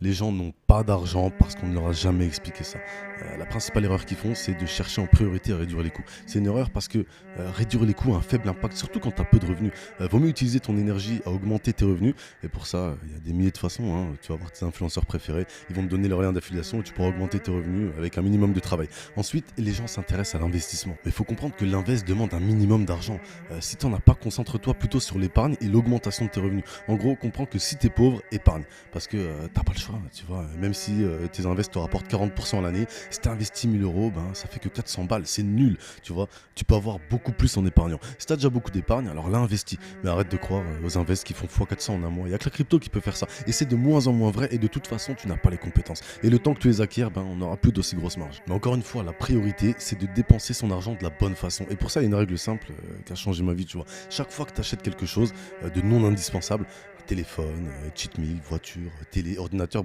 Les gens n'ont pas d'argent parce qu'on ne leur a jamais expliqué ça. La principale erreur qu'ils font, c'est de chercher en priorité à réduire les coûts. C'est une erreur parce que réduire les coûts a un faible impact, surtout quand tu as peu de revenus. Vaut mieux utiliser ton énergie à augmenter tes revenus. Et pour ça, il y a des milliers de façons, hein. Tu vas avoir tes influenceurs préférés, ils vont te donner leur lien d'affiliation et tu pourras augmenter tes revenus avec un minimum de travail. Ensuite, les gens s'intéressent à l'investissement. Mais il faut comprendre que l'invest demande un minimum d'argent. Si tu n'en as pas, concentre-toi plutôt sur l'épargne et l'augmentation de tes revenus. En gros, comprends que si tu es pauvre, épargne. Parce que t'as pas le choix, tu vois. Même si tes invests te rapportent 40% à l'année, si tu investis 1000 euros, ben, ça fait que 400 balles. C'est nul, tu vois. Tu peux avoir beaucoup plus en épargnant. Si tu as déjà beaucoup d'épargne, alors là, investis. Mais arrête de croire aux invests qui font x400 en un mois. Il n'y a que la crypto qui peut faire ça. Et c'est de moins en moins vrai. Et de toute façon, tu n'as pas les compétences. Et le temps que tu les acquiers, ben, on n'aura plus d'aussi grosses marges. Mais encore une fois, la priorité, c'est de dépenser son argent de la bonne façon. Et pour ça, il y a une règle simple qui a changé ma vie, tu vois. Chaque fois que tu achètes quelque chose de non indispensable, téléphone, cheat meal, voiture, télé, ordinateur,